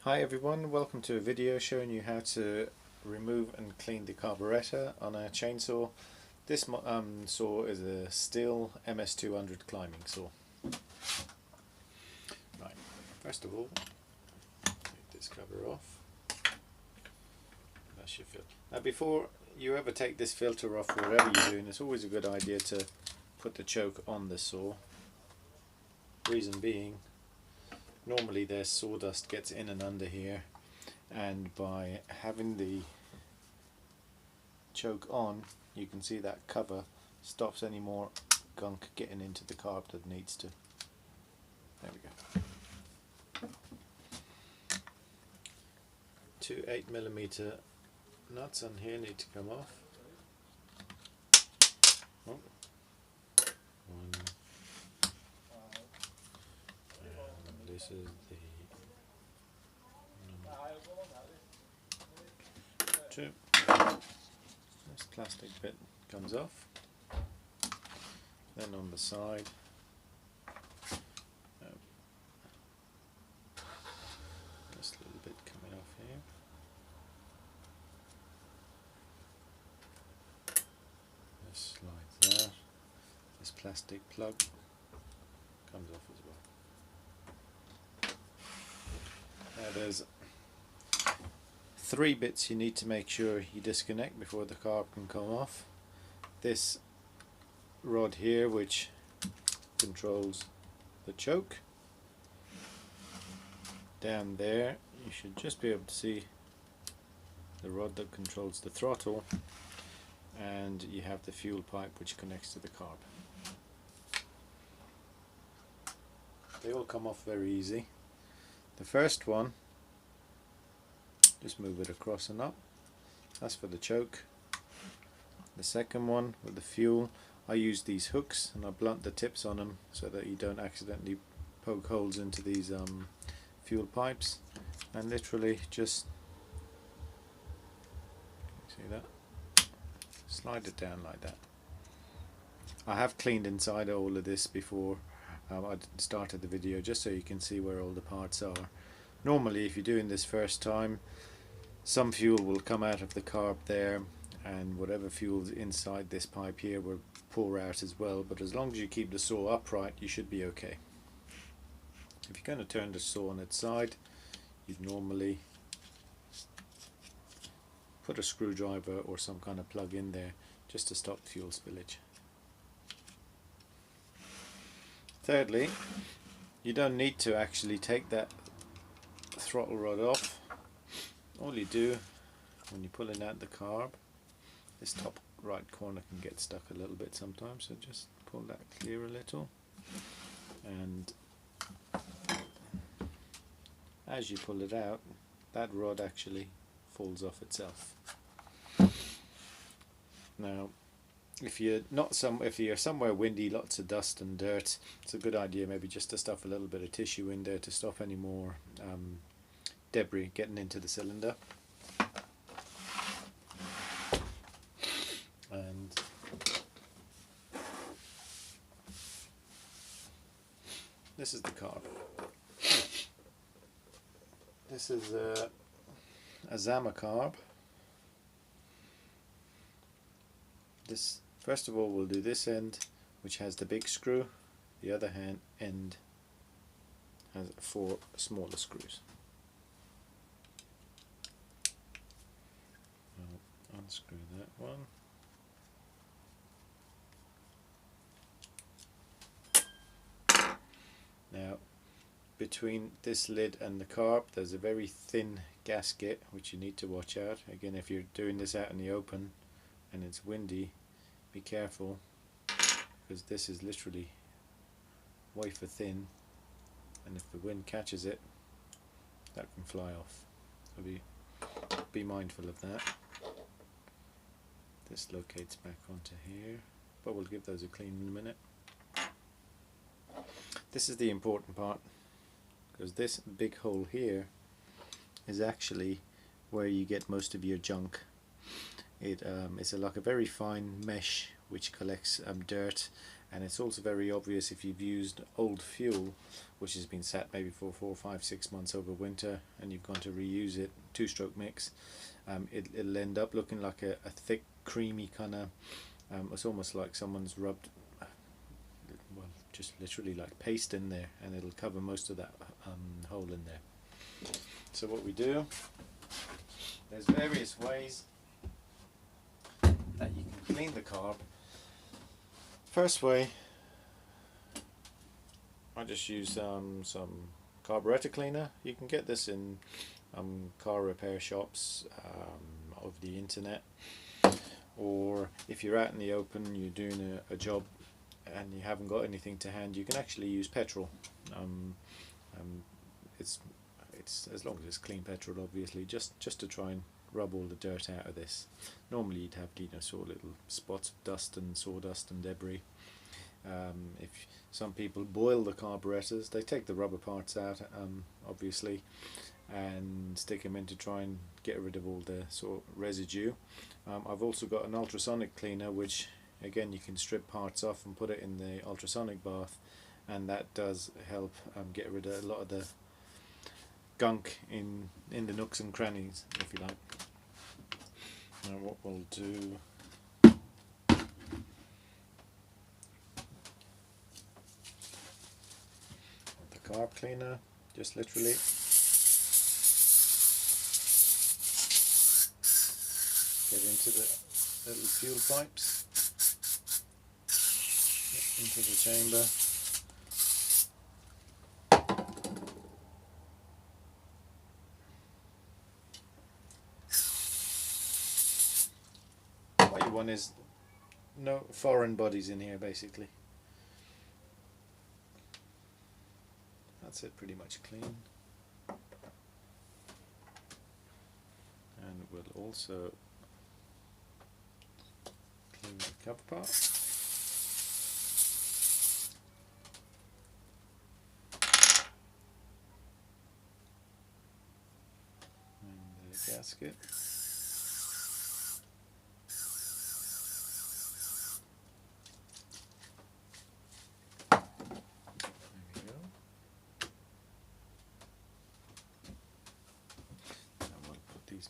Hi everyone, welcome to a video showing you how to remove and clean the carburetor on a chainsaw. This saw is a Stihl MS200 climbing saw. Right, first of all, take this cover off. That's your filter. Now before you ever take this filter off, whatever you're doing, it's always a good idea to put the choke on the saw. Reason being, normally there's sawdust gets in and under here, and by having the choke on, you can see that cover stops any more gunk getting into the carb that needs to. There we go. 2 8mm nuts on here need to come off. Oh. One. And this is the number 2. This plastic bit comes off. Then on the side, this little bit coming off here. This slides out. This plastic plug comes off as well. Now there's 3 bits you need to make sure you disconnect before the carb can come off. This rod here, which controls the choke. Down there you should just be able to see the rod that controls the throttle, and you have the fuel pipe which connects to the carb. They all come off very easy. The first one, just move it across and up. That's for the choke. The second one with the fuel, I use these hooks and I blunt the tips on them so that you don't accidentally poke holes into these fuel pipes, and literally just, see that? Slide it down like that. I have cleaned inside all of this before I started the video, just so you can see where all the parts are. Normally if you're doing this first time, some fuel will come out of the carb there, and whatever fuel's inside this pipe here will pour out as well, but as long as you keep the saw upright you should be okay. If you're going to turn the saw on its side, you'd normally put a screwdriver or some kind of plug in there just to stop fuel spillage. Thirdly, you don't need to actually take that throttle rod off. All you do when you're pulling out the carb, this top right corner can get stuck a little bit sometimes, so just pull that clear a little, and as you pull it out, that rod actually falls off itself. Now if you're somewhere windy, lots of dust and dirt, it's a good idea maybe just to stuff a little bit of tissue in there to stop any more debris getting into the cylinder. And this is the carb. This is a Zama carb. This, first of all, we'll do this end, which has the big screw. The other end has 4 smaller screws. I'll unscrew that one. Now, between this lid and the carb there's a very thin gasket which you need to watch out. Again, if you're doing this out in the open and it's windy, be careful, because this is literally wafer thin, and if the wind catches it, that can fly off. So be mindful of that. This locates back onto here, but we'll give those a clean in a minute. This is the important part, because this big hole here is actually where you get most of your junk. It's like a very fine mesh which collects dirt and it's also very obvious if you've used old fuel which has been sat maybe for 4, 5, 6 months over winter and you've gone to reuse it, two-stroke mix. It'll end up looking like a thick creamy kind of, it's almost like someone's rubbed, well, just literally like paste in there, and it'll cover most of that hole in there. So what we do, there's various ways that you can clean the carb. First way, I just use some carburetor cleaner. You can get this in car repair shops, over the internet, or if you're out in the open, you're doing a job and you haven't got anything to hand, you can actually use petrol. It's as long as it's clean petrol, obviously, just to try and rub all the dirt out of this. Normally you'd have, you know, sort of little spots of dust and sawdust and debris. If some people boil the carburetors, they take the rubber parts out, obviously, and stick them in to try and get rid of all the sort of residue. I've also got an ultrasonic cleaner, which again you can strip parts off and put it in the ultrasonic bath, and that does help get rid of a lot of the gunk in the nooks and crannies, if you like. Now what we'll do, the carb cleaner, just literally get into the little fuel pipes, into the chamber. What you want is no foreign bodies in here, basically. That's it, pretty much clean. And we'll also clean the cover part. And the gasket.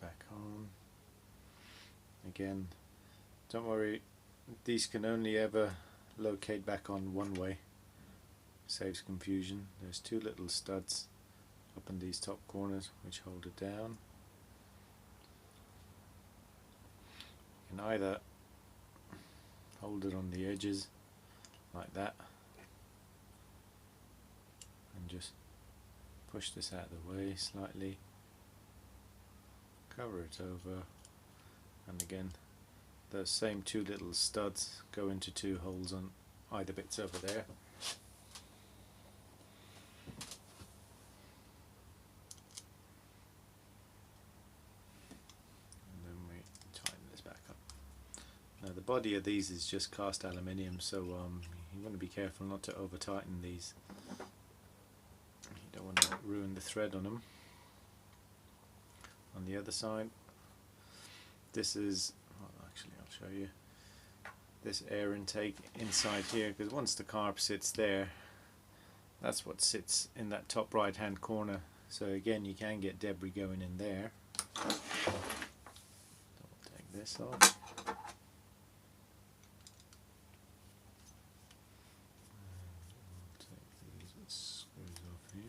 Back on again. Don't worry, these can only ever locate back on one way, saves confusion. There's two little studs up in these top corners which hold it down. You can either hold it on the edges like that and just push this out of the way slightly, cover it over, and again those same two little studs go into two holes on either bits over there. And then we tighten this back up. Now the body of these is just cast aluminium, so you want to be careful not to over tighten these. You don't want to ruin the thread on them. On the other side, this is, well, actually I'll show you this air intake inside here, because once the carb sits there, that's what sits in that top right hand corner, so again you can get debris going in there. I'll take this off. I'll take these screws off here.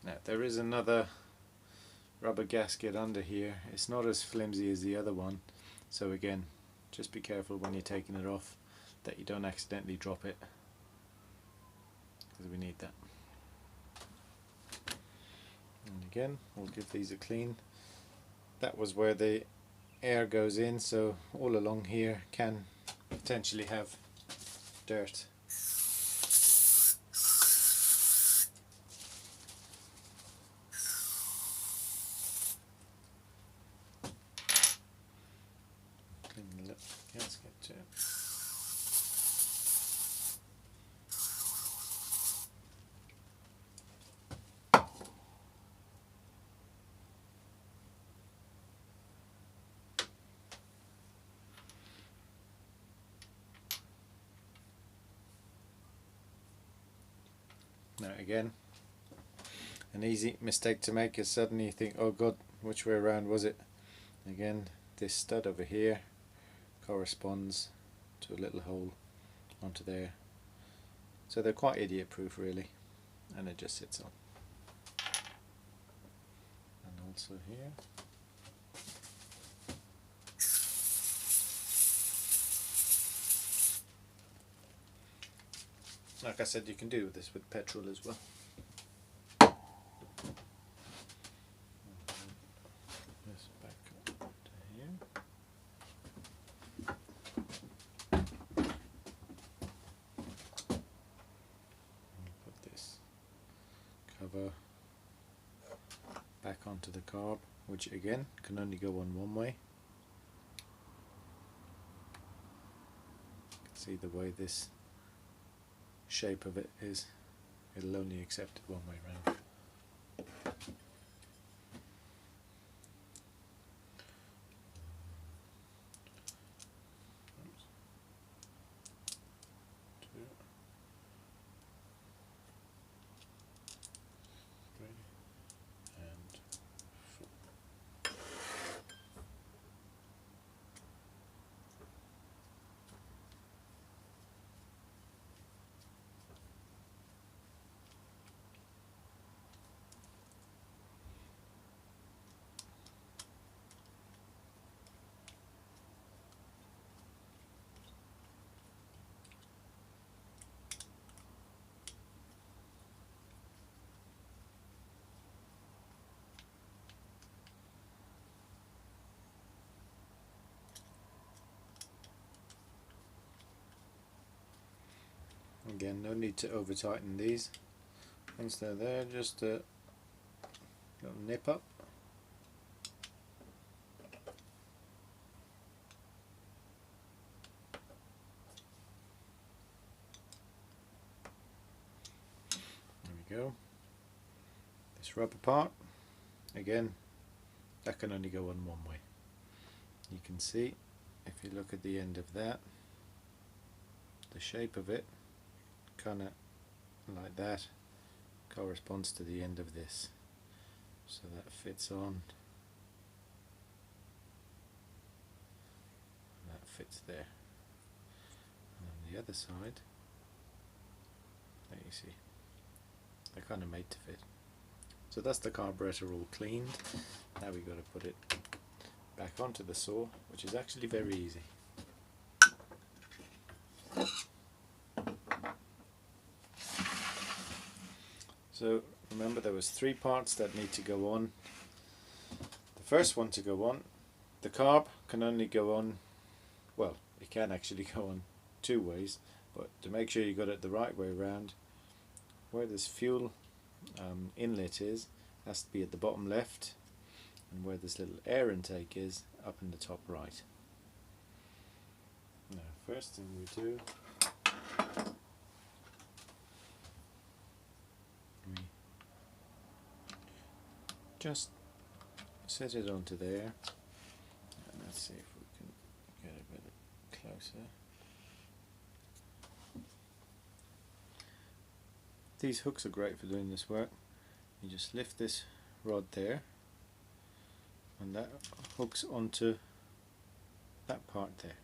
Now there is another rubber gasket under here. It's not as flimsy as the other one, so again just be careful when you're taking it off that you don't accidentally drop it, because we need that. And again we'll give these a clean. That was where the air goes in, so all along here can potentially have dirt. Clean the lip gasket too. Now again, an easy mistake to make is suddenly you think, oh god, which way around was it? Again, this stud over here corresponds to a little hole onto there. So they're quite idiot proof really, and it just sits on. And also here. Like I said, you can do this with petrol as well. This back up to here. And put this cover back onto the carb, which again can only go on one way. You can see the way this shape of it is, it'll only accept it one way round. Oops. 2, 3 and 4. Again, no need to over tighten these. Once they're there, just a little nip up. There we go. This rubber part, again, that can only go on one way. You can see, if you look at the end of that, the shape of it, kind of like that, corresponds to the end of this. So that fits on, and that fits there. And on the other side, there you see, they're kind of made to fit. So that's the carburetor all cleaned. Now we've got to put it back onto the saw, which is actually very easy. So remember, there was 3 parts that need to go on. The first one to go on, the carb can only go on, well, it can actually go on 2 ways, but to make sure you got it the right way around, where this fuel inlet is, has to be at the bottom left, and where this little air intake is, up in the top right. Now, first thing we do, we just set it onto there, and let's see if we can get a bit closer. These hooks are great for doing this work. You just lift this rod there, and that hooks onto that part there.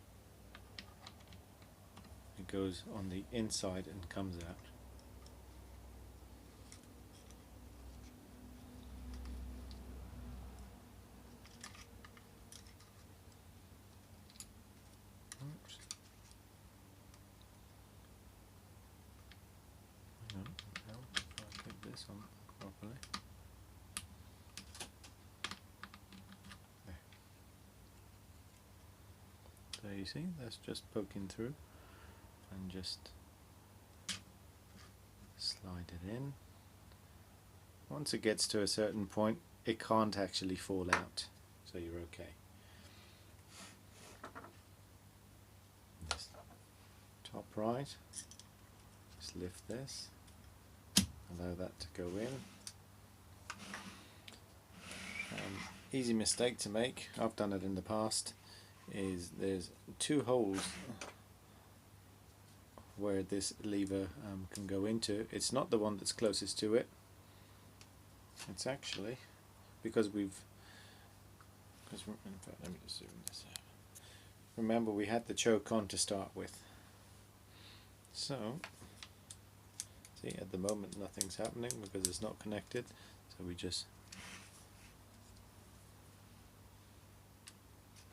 It goes on the inside and comes out. Oops. Hang on, now if I get this on properly. There. So you see, that's just poking through, and just slide it in. Once it gets to a certain point, it can't actually fall out, so you're okay. This top right, just lift this, allow that to go in. Easy mistake to make, I've done it in the past, is there's two holes where this lever can go into. It's not the one that's closest to it. It's actually because in fact, let me just zoom this out. Remember, we had the choke on to start with. So see, at the moment nothing's happening because it's not connected. So we just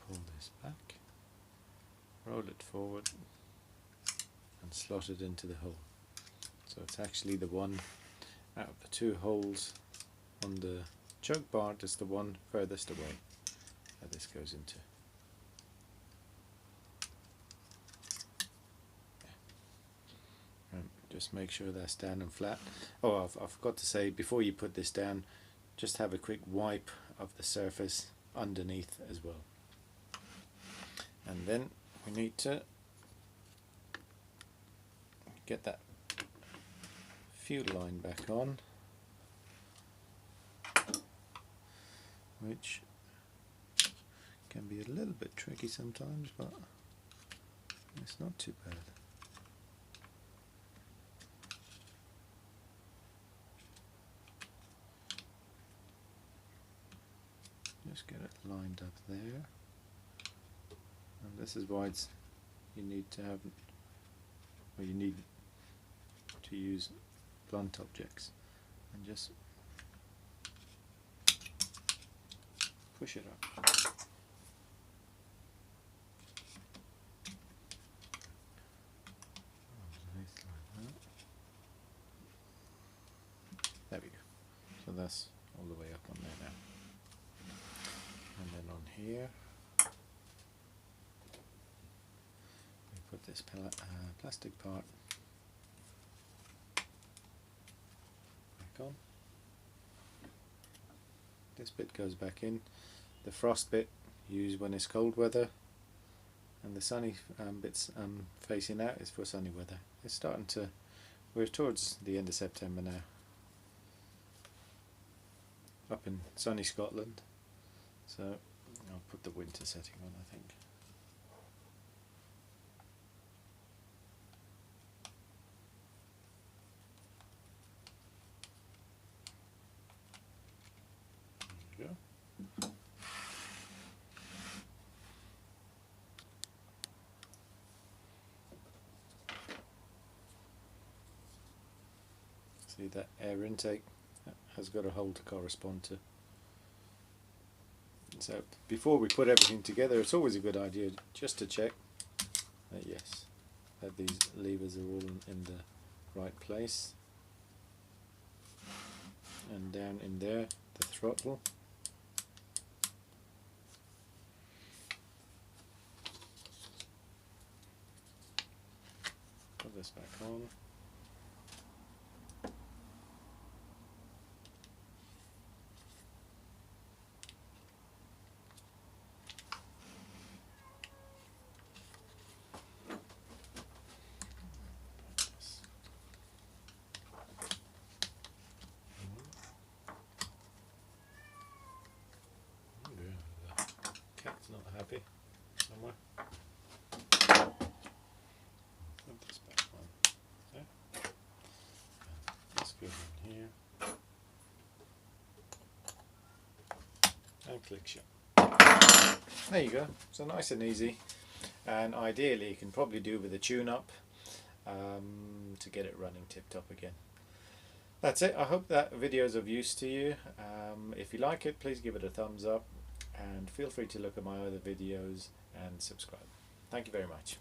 pull this back, roll it forward, and slot it into the hole. So it's actually the one out of the two holes on the choke bar that's the one furthest away that this goes into. Just make sure that's down and flat. Oh, I forgot to say, before you put this down, just have a quick wipe of the surface underneath as well. And then we need to get that fuel line back on, which can be a little bit tricky sometimes, but it's not too bad. Just get it lined up there, and this is why you need to use blunt objects, and just push it up. There we go. So that's all the way up on there now. And then on here we put this plastic part back on. This bit goes back in. The frost bit use when it's cold weather, and the sunny bits facing out is for sunny weather. It's starting to, we're towards the end of September now up in sunny Scotland, so I'll put the winter setting on, I think. There you go. See, that air intake has got a hole to correspond to. So before we put everything together, it's always a good idea just to check that yes, that these levers are all in the right place. And down in there, the throttle. Put this back on. Cat's not happy somewhere. Put this back on there. This goes in here. And click shut. There you go. So nice and easy. And ideally you can probably do with a tune-up to get it running tip-top again. That's it. I hope that video is of use to you. If you like it, please give it a thumbs up, and feel free to look at my other videos and subscribe. Thank you very much.